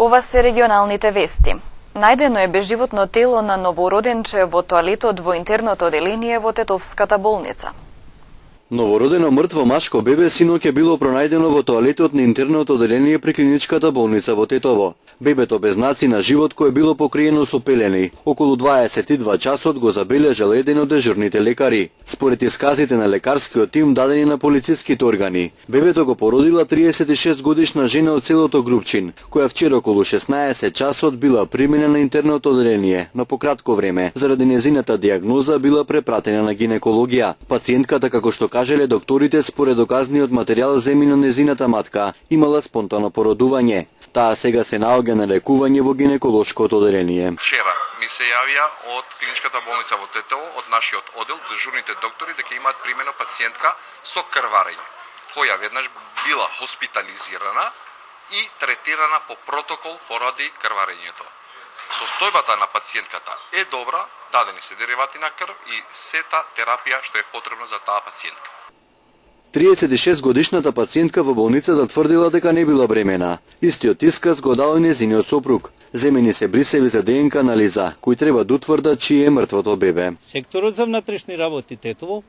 Ова се регионалните вести. Најдено е безживотно тело на новороденче во тоалетот во интерното оделение во Тетовската болница. Новородено мртво машко бебе синоќ е било пронајдено во тоалетот на интерното оделение при клиничката болница во Тетово. Бебето без знаци на живот кое било покриено со пелени. Околу 22 часот го забележал еден од дежурните лекари. Според исказите на лекарскиот тим дадени на полициските органи, бебето го породила 36 годишна жена од селото Грубчин, која вчера околу 16 часот била примена на интерното оделение, но по кратко време, заради незината диагноза, била препратена на гинекологија. Пациентката, како што кажеле докторите, според доказниот материјал земјино незината матка, имала спонтано породување. Таа сега се наоѓа на лекување во гинеколошкото оделение. Вчера ми се јавија од клиничката болница во Тетово, од нашиот одел, дежурните доктори, дека имаат примено пациентка со крварење, која веднаш била хоспитализирана и третирана по протокол поради крварењето. Состојбата на пациентката е добра, дадени се деривати на крв и сета терапија што е потребна за таа пациентка. 36 годишната пациентка во болницата тврдила дека не била бремена. Истиот исказ го дал незиниот сопруг. Земени се брисеви за ДНК анализа, кои треба да утврдат чие е мртвото бебе. Секторот за внатрешни работи Тетово,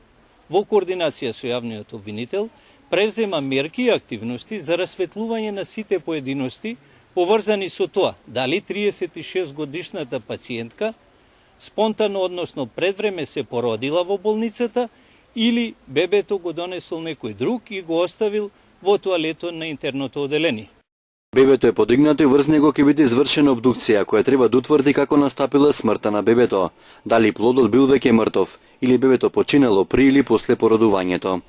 во координација со јавниот обвинител, превзема мерки и активности за расветлување на сите поединости поврзани со тоа дали 36 годишната пациентка спонтано, односно пред време се породила во болницата или бебето го донесол некој друг и го оставил во тоалетот на интерното оделение. Бебето е подигнато и врз него ќе биде извршена обдукција која треба да утврди како настапила смртта на бебето, дали плодот бил веќе мртов или бебето починало при или после породувањето.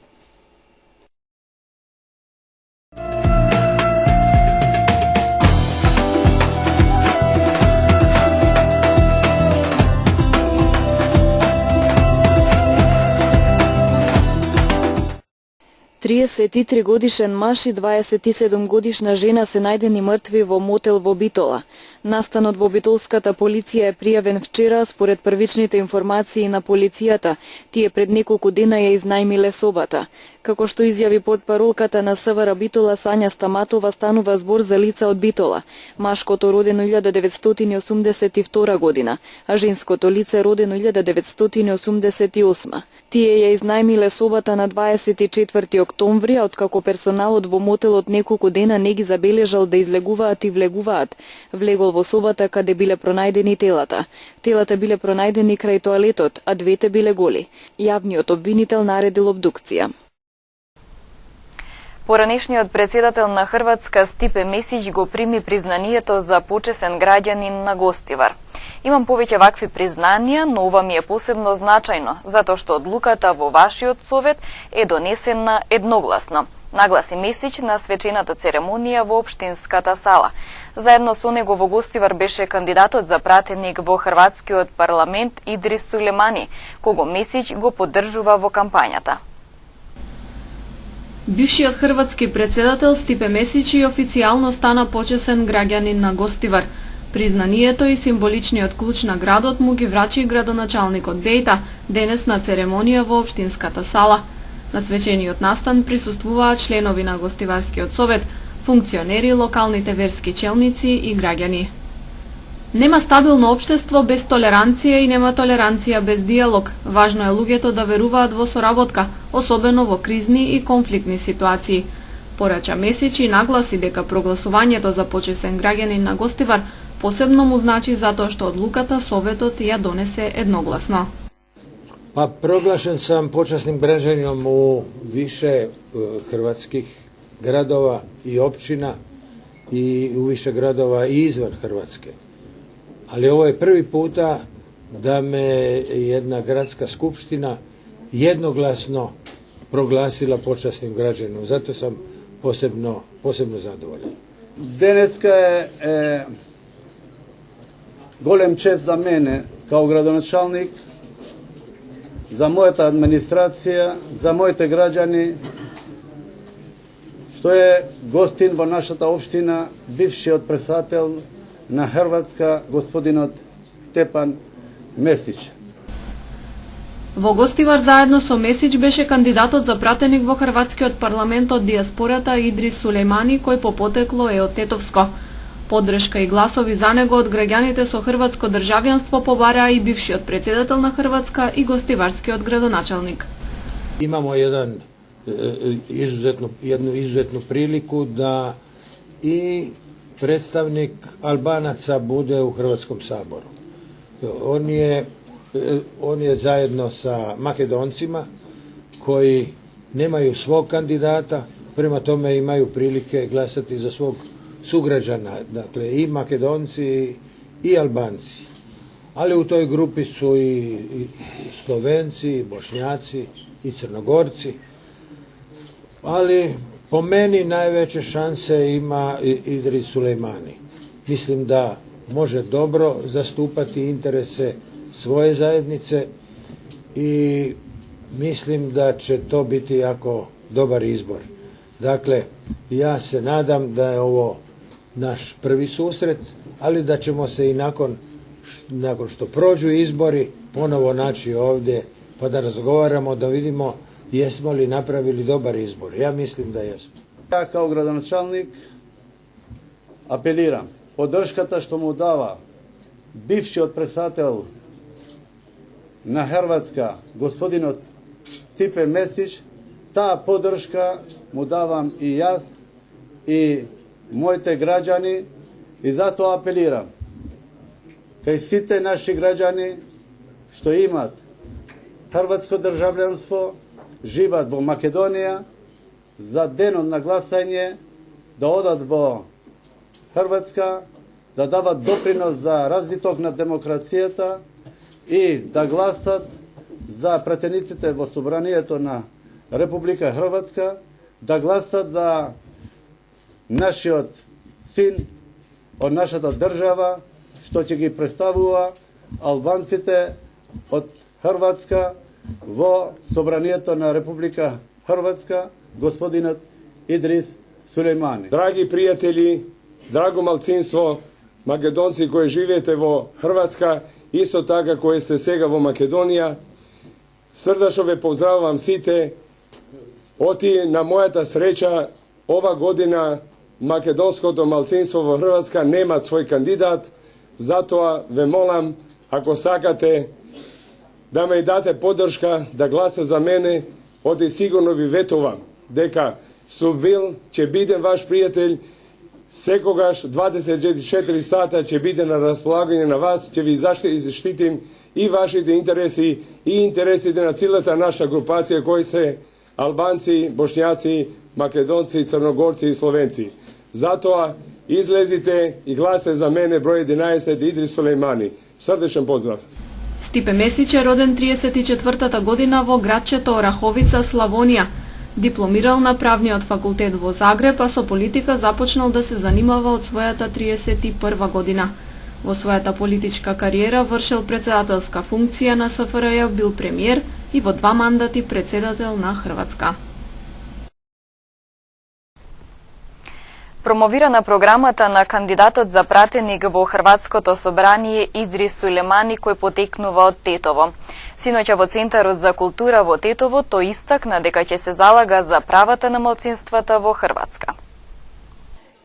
Три годишен маж и 27 годишна жена се најдени мртви во мотел во Битола. Настанот во битолската полиција е пријавен вчера според првичните информации на полицијата. Тие пред неколку дена ја изнајмиле собата. Како што изјави портпаролката на СВР Битола Сања Стаматова, станува збор за лица од Битола. Машкото родено 1982 година, а женското лице родено 1988. Тие ја изнајмиле собата на 24 октомври, а откако персоналот во мотелот неколку дена не ги забележал да излегуваат и влегуваат, влегол во собата каде биле пронајдени телата. Телата биле пронајдени крај тоалетот, а двете биле голи. Јавниот обвинител наредил обдукција. Поранешниот председател на Хрватска Стипе Месиќ го прими признанието за почесен граѓанин на Гостивар. Имам повеќе вакви признанија, но ова ми е посебно значајно, затоа што одлуката во вашиот совет е донесена едногласно, нагласи Месиќ на свечената церемонија во општинската сала. Заедно со него во Гостивар беше кандидатот за пратеник во Хрватскиот парламент Идрис Сулемани, кого Месиќ го поддржува во кампањата. Бившиот хрватски председател Стипе Месиќ официјално стана почесен граѓанин на Гостивар. Признанието и символичниот клуч на градот му ги врачи градоначалникот Бејта денес на церемонија во општинската сала. На свечениот настан присуствуваат членови на Гостиварскиот совет, функционери, локалните верски челници и граѓани. Нема стабилно општество без толеранција и нема толеранција без диалог. Важно е луѓето да веруваат во соработка, особено во кризни и конфликтни ситуации. Порача Месиќ и нагласи дека прогласувањето за почесен граѓанин на Гостивар посебно му значи затоа што одлуката Советот ја донесе едногласно. Проглашен сам почесным граѓанином у више хрватских градова и општина и у више градова и изван Хрватske. Ali ovo je prvi puta da me jedna gradska skupština jednoglasno proglasila počasnim građaninom. Zato sam posebno zadovoljan. Денеска е голем чест за мене као градоначалник, за мојата администрација, за моите граѓани, што е гостин во нашата општина, бившиот председател на Хрватска, господинот Степан Месиќ. Во Гостивар заедно со Месиќ беше кандидатот за пратеник во Хрватскиот парламент од диаспората Идрис Сулемани, кој по потекло е од Тетовско. Поддршка и гласови за него од граѓаните со хрватско државјанство побараа и бившиот претседател на Хрватска и гостиварскиот градоначалник. Имамо едну изузетну прилику да и представник Албанаца буде у Хрватском сабору. Он je zajedno sa Makedoncima koji nemaju svog kandidata, prema tome imaju prilike glasati za svog sugrađana, dakle i Makedonci i Albanci. Ali u toj grupi su i Slovenci, i Bošnjaci, i Crnogorci. Ali po meni najveće šanse ima Idris Sulejmani. Mislim da može dobro zastupati interese svoje zajednice i mislim da će to biti jako dobar izbor. Dakle, ja se nadam da je ovo naš prvi susret, ali da ćemo se i nakon što prođu izbori ponovo naći ovdje pa da razgovaramo, da vidimo jesmo li napravili dobar izbor. Ja mislim da jesmo. Ja kao gradonačelnik apeliram podrškата što mu dava bivši predstavitelj na Hrvatska, gospodin Stipe Mesić, ta podrška mu davam i ja i moji građani i zato apeliram kaj site naši građani što imat hrvatsko državljanstvo, živat u Makedonija, za denom na glasanje da odat vo Hrvatska, da davat doprinos za razvitok na demokracijeta i da glasat za pratenicite vo Sobranijeto na Republika Hrvatska, da glasat za našiot sin od našата država, što će gi predstavува Albancite od Hrvatska vo Sobranijeto na Republika Hrvatska, gospodinat Idris Sulejmani. Dragi prijatelji, drago malcinstvo, Makedonci koji živite vo Hrvatska, isto така koji ste сега во Македонија, срдачно ве поздравувам сите. Оти на мојата среќа ова година македонското малцинство во Хрватска немат свој кандидат, затоа ве молам, ако сакате да ме дате поддршка, да гласа за мене, оти сигурно ви ветувам дека сум бил, ќе бидем ваш пријател, секогаш 24 сата ќе биде на располагање на вас, ќе ви заштитим и вашите интереси и интересите на целата наша групација кои се Албанци, Бошњаци, Македонци, Црногорци и Словенци. Затоа излезите и гласате за мене број 11 Идрис Сулеймани. Срдечен поздрав. Стипе Месиć е роден 34-та година во градчето Ораховица, Славонија. Дипломирал на правниот факултет во Загреб, а со политика започнал да се занимава од својата 31 година. Во својата политичка кариера вршел председателска функција на СФРЈ, бил премиер и во 2 мандати председател на Хрватска. Промовирана програмата на кандидатот за пратеник во Хрватското собрание Идрис Сулеймани кој потекнува од Тетово. Синоќа во Центарот за култура во Тетово тој истакна дека ќе се залага за правата на малцинствата во Хрватска.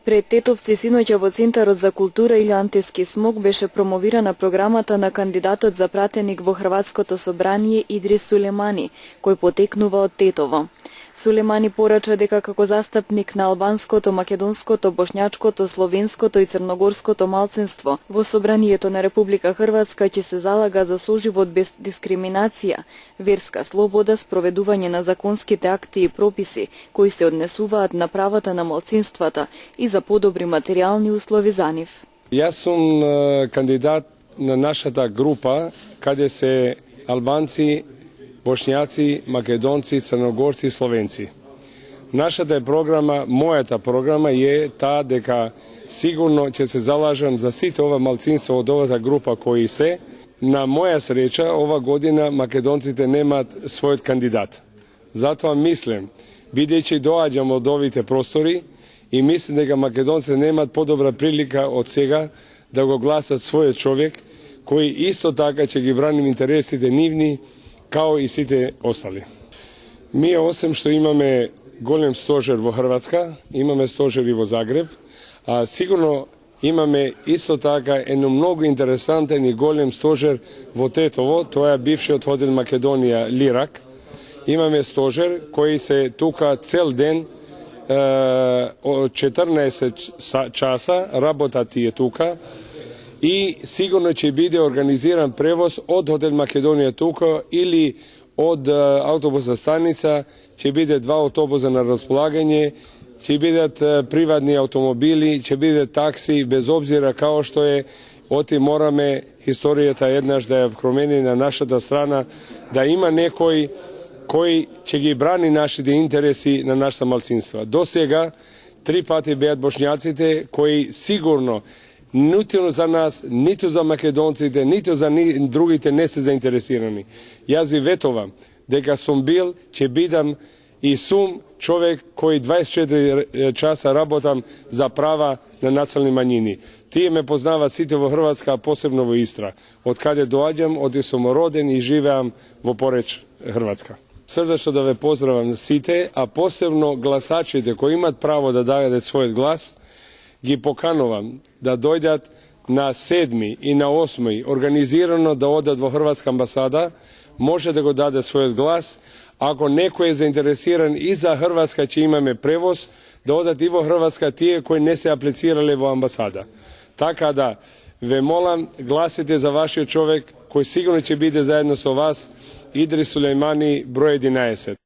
Пред тетовци синоќа во Центарот за култура или Антески смок беше промовирана програмата на кандидатот за пратеник во Хрватското собрание Идрис Сулеймани, кој потекнува од Тетово. Сулеймани порача дека како застапник на албанското, македонското, бошњачкото, словенското и црногорското малцинство во собранието на Република Хрватска ќе се залага за соживот без дискриминација, верска слобода, спроведување на законските акти и прописи кои се однесуваат на правата на малцинствата и за подобри материјални услови за нив. Јас сум кандидат на нашата група каде се албанци, Бошњаци, Македонци, Црногорци и Словенци. Нашата програма, мојата програма е таа дека сигурно ќе се залажам за сите ова малцинство од овата група кои се. На моја среќа, ова година македонците немаат својот кандидат. Затоа мислам, бидејќи доаѓам од овите простори и мислам дека македонците немаат подобра прилика од сега да го гласат својот човек кој исто така ќе ги браним интересите нивни као и сите остали. Ние, осем што имаме голем стожер во Хрватска, имаме стожер и во Загреб, а сигурно имаме исто така едно многу интересантен и голем стожер во Тетово, тоа е бившиот оддел Македонија Лирак. Имаме стожер кој се тука цел ден, 14 часа работа тие тука и сигурно ќе биде организиран превоз од оддел Македонија тука или од автобусна станица, ќе биде 2 автобуса на располагање, ќе бидат приватни автомобили, ќе биде такси, без обзира као што е, оти мораме историјата еднаш да ја промени на нашата страна, да има некој кој ќе ги брани нашите интереси на нашата малцинства. До сега 3 пати беат бошњаците кои сигурно ниту за нас, ниту за македонците, ниту за другите не се заинтересирани. Јас ви ветувам дека сум бил, ќе бидам и сум човек кој 24 часа работам за права на национални мањини. Тие ме познаваат сите во Хрватска, а посебно во Истра. Од каде доаѓам, оди сум роден и живеам во Пореч, Хрватска. Срдечно да ве поздравам сите, а посебно гласачите кои имат право да дадат својот глас, ги поканувам да дојдат на 7 и на 8 организирано да одат во Хрватска амбасада, може да го даде својот глас. Ако некој е заинтересиран и за Хрватска, ќе имаме превоз, да одат и во Хрватска тие кои не се аплицирале во амбасада. Така да, ве молам, гласите за вашиот човек, кој сигурно ќе биде заедно со вас, Идрис Сулејмани, број 11.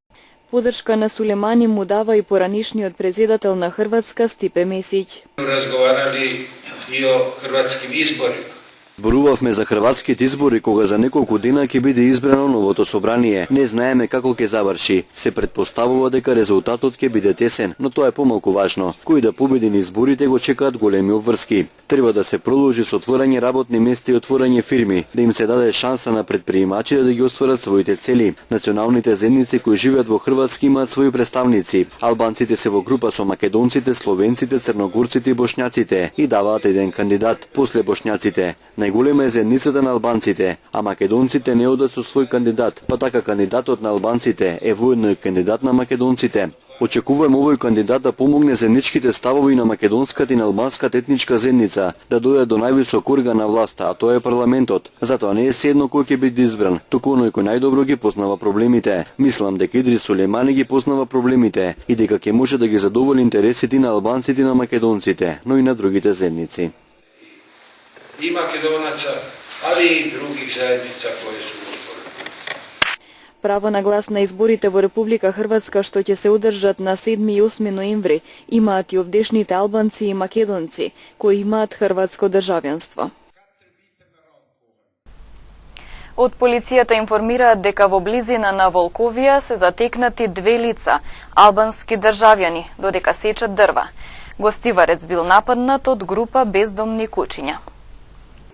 Подршка на Сулејмани му дава и поранишниот председател на Хрватска Стипе Месиќ. Разговарали и о хрватским изборima. Зборувавме за хрватските избори кога за неколку дена ќе биде избрано новото собрание. Не знаеме како ќе заврши. Се претпоставува дека резултатот ќе биде тесен, но тоа е помалку важно. Кој да победи на изборите го чекаат големи обврски. Треба да се продолжи со отворање работни места и отворање фирми, да им се даде шанса на предприемачите да ги остварат своите цели. Националните заедници кои живеат во Хрватска имаат своји представници. Албанците се во група со македонците, словенците, црногорците и бошњаците и даваат еден кандидат, после бошњаците. Најголема е заедницата на албанците, а македонците не одат со свој кандидат, па така кандидатот на албанците е воедно и кандидат на македонците. Очекуваме овој кандидат да помогне заедничките ставови на македонската и на албанската етничка заедница да дојдат до највисок орган на власта, а тоа е парламентот. Затоа не е седно кој ќе биде избран, туку оној кој најдобро ги познава проблемите. Мислам дека Идрис Сулејмани ги познава проблемите и дека ќе може да ги задоволи интересите на албанците и на македонците, но и на другите заедници. И македонаца, али и других заедница кои су отворени. Право на глас на изборите во Република Хрватска што ќе се одржат на 7 и 8 ноември имаат и овдешните албанци и македонци кои имаат хрватско државјанство. Од полицијата информираат дека во близина на Волковија се затекнати 2 лица, албански државјани, додека сечат дрва. Гостиварец бил нападнат од група бездомни кучиња.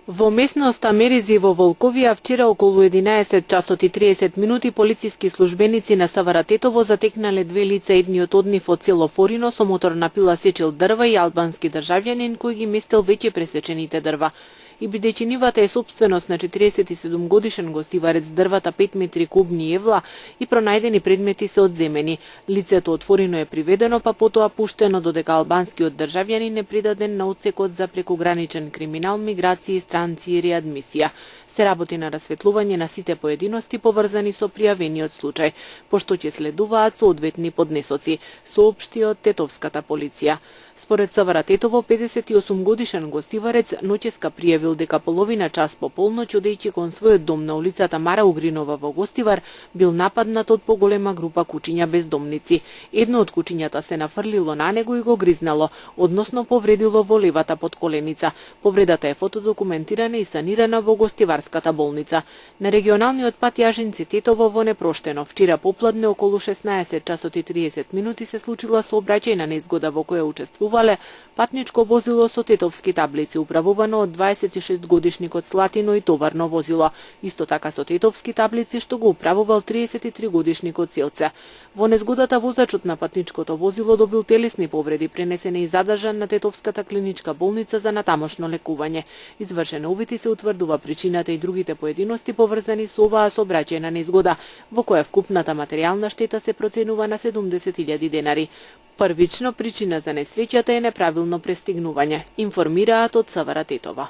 Во местноста Меризи во Волковија вчера околу 11 часот и 30 минути полициски службеници на СВР Тетово затекнале 2 лица, едниот од нив од село Форино со моторна пила сечел дрва и албански државјанин кој ги местел веќе пресечените дрва. И бидејќи нивата е сопственост на 47 годишен гостиварец, дрвата 5 метри кубни евла и пронајдени предмети се одземени. Лицето од Форино е приведено, па потоа пуштено, додека албанскиот државјанин е придаден на отсекот за прекограничен криминал, миграција, странци и реадмисија. Се работи на расветлување на сите поединости поврзани со пријавениот случај, пошто ќе следуваат соодветни поднесоци, соопшти од тетовската полиција. Според СВР Тетово, 58 годишен гостиварец ноќеска пријавил дека половина час по полноќ, одејќи кон својот дом на улицата Мара Угринова во Гостивар, бил нападнат од поголема група кучиња бездомници. Едно од кучињата се нафрлило на него и го гризнало, односно повредило во левата подколеница. Повредата е фотодокументирана и санирана во Гостиварската болница. На регионалниот пат Јажинци Тетово во Непроштено вчера попладне околу 16 часот и 30 минути се случила сообраќајна незгода во која учествувале патничко возило со тетовски таблици, управувано од 26 годишникот Слатино и товарно возило. Исто така со тетовски таблици што го управувал 33 годишникот Селце. Во незгодата возачот на патничкото возило добил телесни повреди, пренесен и задржан на Тетовската клиничка болница за натамошно лекување. Извршен увид и се утврдува причината и другите поединости поврзани со оваа сообраќајна незгода, во која вкупната материјална штета се проценува на 70.000 денари. Првично причина за несреќата е неправилно пристигнување, информираат од Савара Тетова.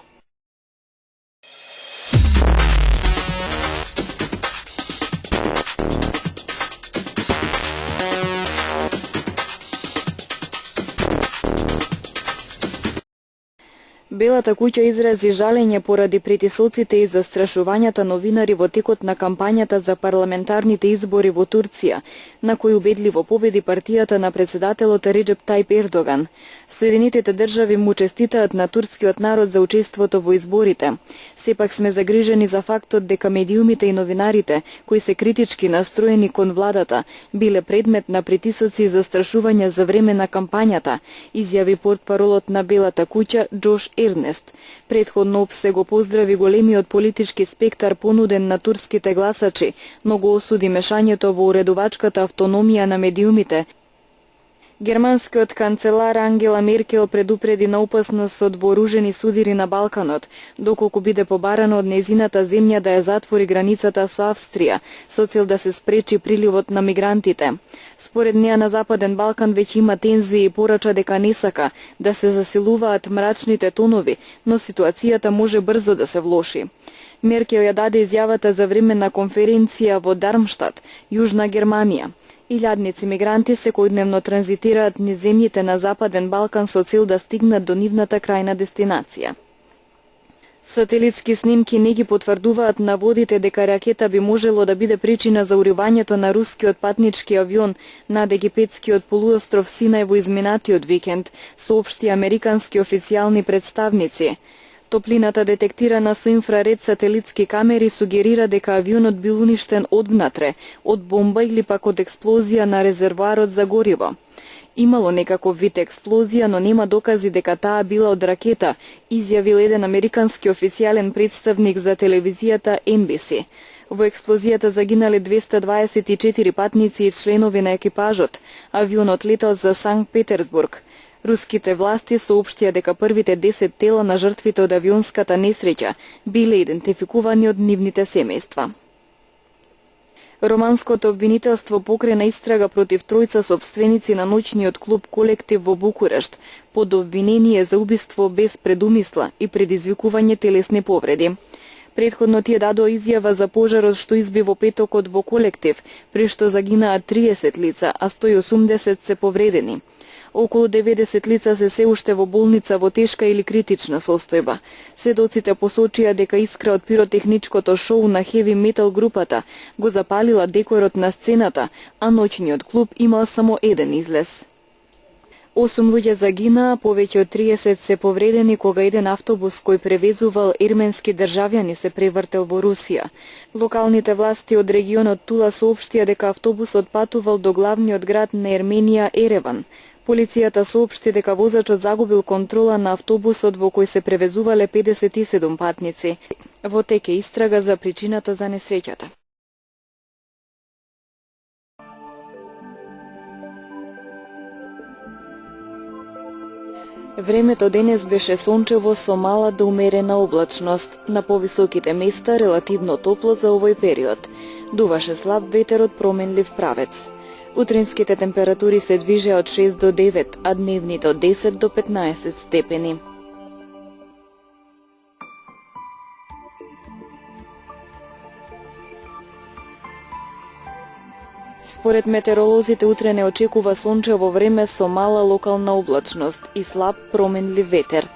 Белата куќа изрази жалење поради притисоците и застрашувањата новинари во текот на кампањата за парламентарните избори во Турција, на кои убедливо победи партијата на председателот Реджеп Тајип Ердоган. Соединетите држави му честитаат на турскиот народ за учеството во изборите. Сепак сме загрижени за фактот дека медиумите и новинарите, кои се критички настроени кон владата, биле предмет на притисоци и застрашувања за време на кампањата, изјави портпаролот на Белата куќа Џош Ернест. Претходно ОПСЕ го поздрави големиот политички спектар понуден на турските гласачи, но го осуди мешањето во уредувачката автономија на медиумите. Германскиот канцелар Ангела Меркел предупреди на опасност од вооружени судири на Балканот, доколку биде побарано од незината земја да ја затвори границата со Австрија, со цел да се спречи приливот на мигрантите. Според неа на Западен Балкан веќе има тензии и порача дека не сака да се засилуваат мрачните тонови, но ситуацијата може брзо да се влоши. Меркел ја даде изјавата за време на конференција во Дармштат, Јужна Германија. Илјадници мигранти секојдневно транзитираат низ земјите на Западен Балкан со цел да стигнат до нивната крајна дестинација. Сателитски снимки не ги потврдуваат наводите дека ракета би можело да биде причина за уривањето на рускиот патнички авион над египетскиот полуостров Синај во изминатиот викенд, соопшти американски официјални представници. Топлината детектирана со инфраред сателитски камери сугерира дека авионот бил уништен одвнатре, од бомба или пак од експлозија на резервоарот за гориво. Имало некаков вид експлозија, но нема докази дека таа била од ракета, изјавил еден американски официјален представник за телевизијата NBC. Во експлозијата загинале 224 патници и членови на екипажот. Авионот летал за Санкт Петербург. Руските власти соопштија дека првите 10 тела на жртвите од авионската несреќа биле идентификувани од нивните семејства. Романското обвинителство покрена истрага против тројца сопственици на ноќниот клуб Колектив во Букурешт под обвинение за убиство без предумисла и предизвикување телесни повреди. Претходно тие дадоа изјава за пожарот што изби во петокот во Колектив, при што загинаа 30 лица, а 180 се повредени. Околу 90 лица се уште во болница во тешка или критична состојба. Сведоците посочија дека искра од пиротехничкото шоу на хеви метал групата го запалила декорот на сцената, а ноќниот клуб имал само еден излез. 8 луѓе загинаа, повеќе од 30 се повредени кога еден автобус кој превезувал ерменски државјани се превртел во Русија. Локалните власти од регионот Тула соопштија дека автобусот патувал до главниот град на Ерменија Ереван. Полицијата соопшти дека возачот загубил контрола на автобусот во кој се превезувале 57 патници. Во тек е истрага за причината за несреќата. Времето денес беше сончево со мала до умерена облачност. На повисоките места релативно топло за овој период. Дуваше слаб ветер од променлив правец. Утринските температури се движеа од 6 до 9, а дневните од 10 до 15 степени. Според метеоролозите утре не очекува сончево време со мала локална облачност и слаб променлив ветер.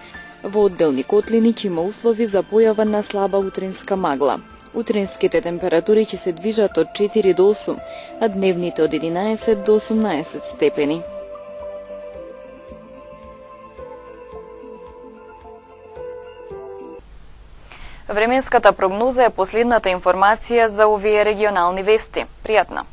Во одделни котлини ќе има услови за појава на слаба утринска магла. Утринските температури ќе се движат од 4 до 8, а дневните од 11 до 18 степени. Временската прогноза е последната информација за овие регионални вести. Пријатна!